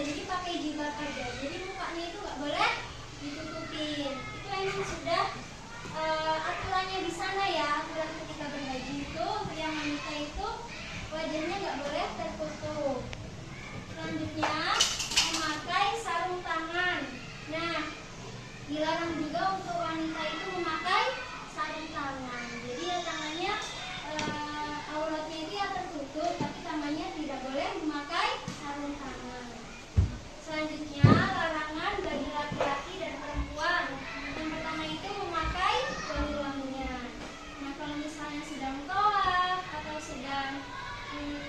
jadi pakai jilbab aja. Jadi mukanya itu nggak boleh ditutupin. Itu memang sudah aturannya di sana ya. Aturan ketika berhaji itu untuk yang wanita itu wajahnya nggak boleh tertutup. Selanjutnya memakai sarung tangan. Nah, dilarang juga untuk wanita itu memakai sarung tangan. Jadi ya tangannya auratnya itu ya tertutup, tapi tangannya tidak boleh memakai sarung tangan. Selanjutnya larangan bagi laki-laki dan perempuan. Yang pertama itu memakai wangi-wangian. Nah, kalau misalnya sedang tawaf atau sedang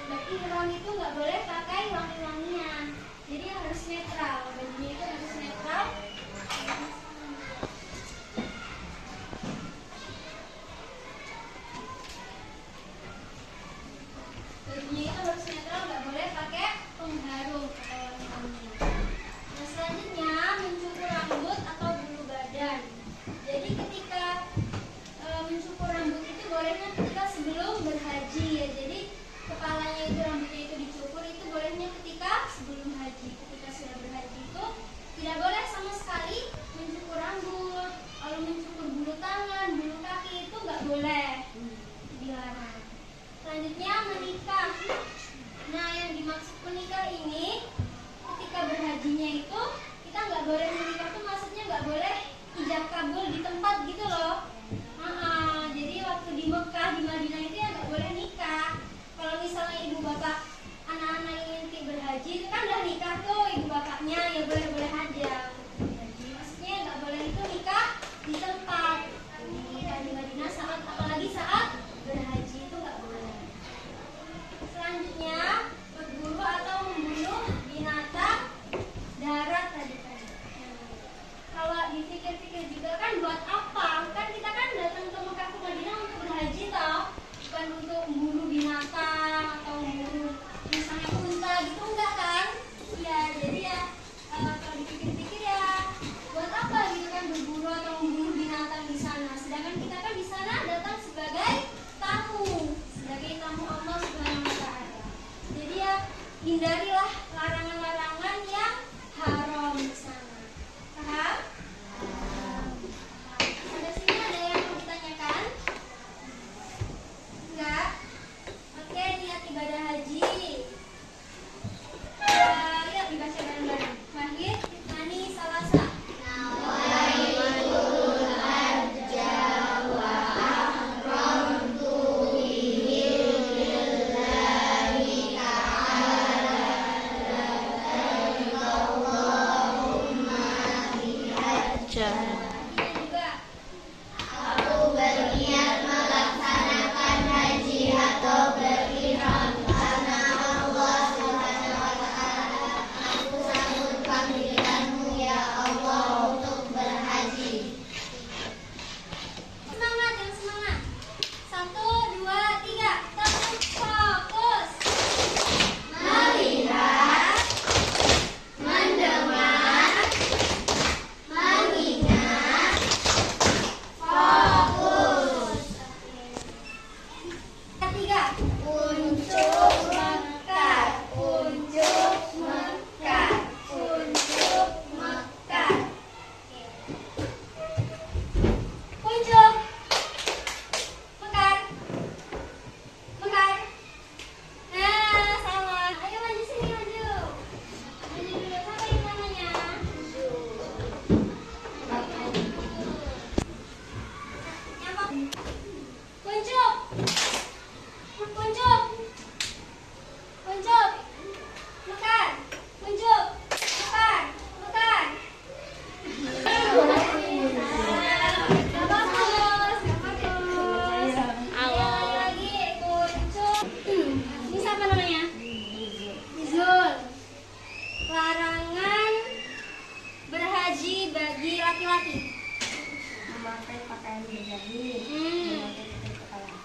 berihram itu nggak boleh pakai wangi-wangian. Jadi harus netral, bajunya itu harus netral. Bajunya itu harus netral, nggak boleh pakai pengharum atau wangi-wangian. Nah, selanjutnya mencukur rambut atau bulu badan. Jadi ketika mencukur rambut itu bolehnya ketika sebelum berhaji ya. Jadi kepalanya itu rambutnya itu dicukur itu bolehnya ketika sebelum haji. Ketika sudah berhaji itu tidak boleh sama sekali mencukur rambut. Kalau mencukur bulu tangan, bulu kaki itu nggak boleh, dilarang. Selanjutnya menikah. Nah, yang dimaksud menikah ini ketika berhajinya itu kita nggak boleh menikah tuh maksudnya nggak boleh ijab kabul di tempat gitu loh. Jadi waktu di Mekah, di Madinah itu ya nggak boleh nikah. Kalau misalnya ibu bapak anak-anak ini nanti berhaji itu kan udah nikah tuh ibu bapaknya, ya boleh-boleh aja untuk berhaji. Maksudnya nggak boleh itu nikah di tempat. Nikah di Madinah saat apalagi saat berhaji itu nggak boleh. Selanjutnya berburu atau membunuh binatang darat tadi. Kalau dipikir-pikir juga kan buat apa? Kan kita kan datang ke Mekah ke Madinah untuk berhaji toh, bukan untuk memburu binatang atau memburu misalnya unta gitu, enggak kan? Ya jadi ya kalau dipikir-pikir ya buat apa gitu kan berburu atau memburu binatang di sana? Sedangkan kita kan di sana datang sebagai tamu Allah Subhanahu Wa Taala. Jadi ya hindarilah larangan-larangan yang haram di sana. Paham? Sampai sini ada yang mau ditanyakan? Enggak? Oke, niat ibadah haji. Yuk dibaca bareng-bareng. Wahid, Tiffany, Salasa.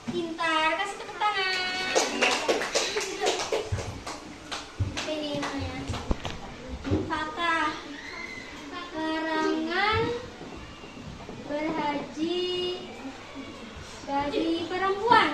Pintar, kasih tepuk tangan. Ini namanya Fatah. Larangan berhaji bagi perempuan.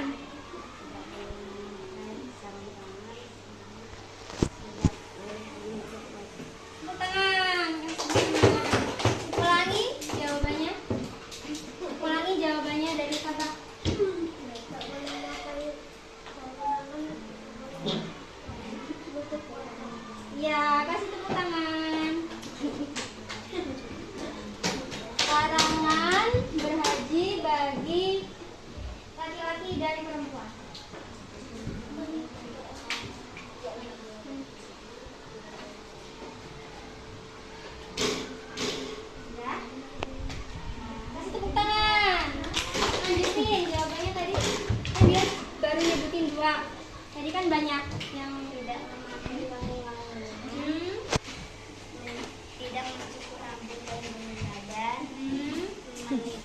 Baik.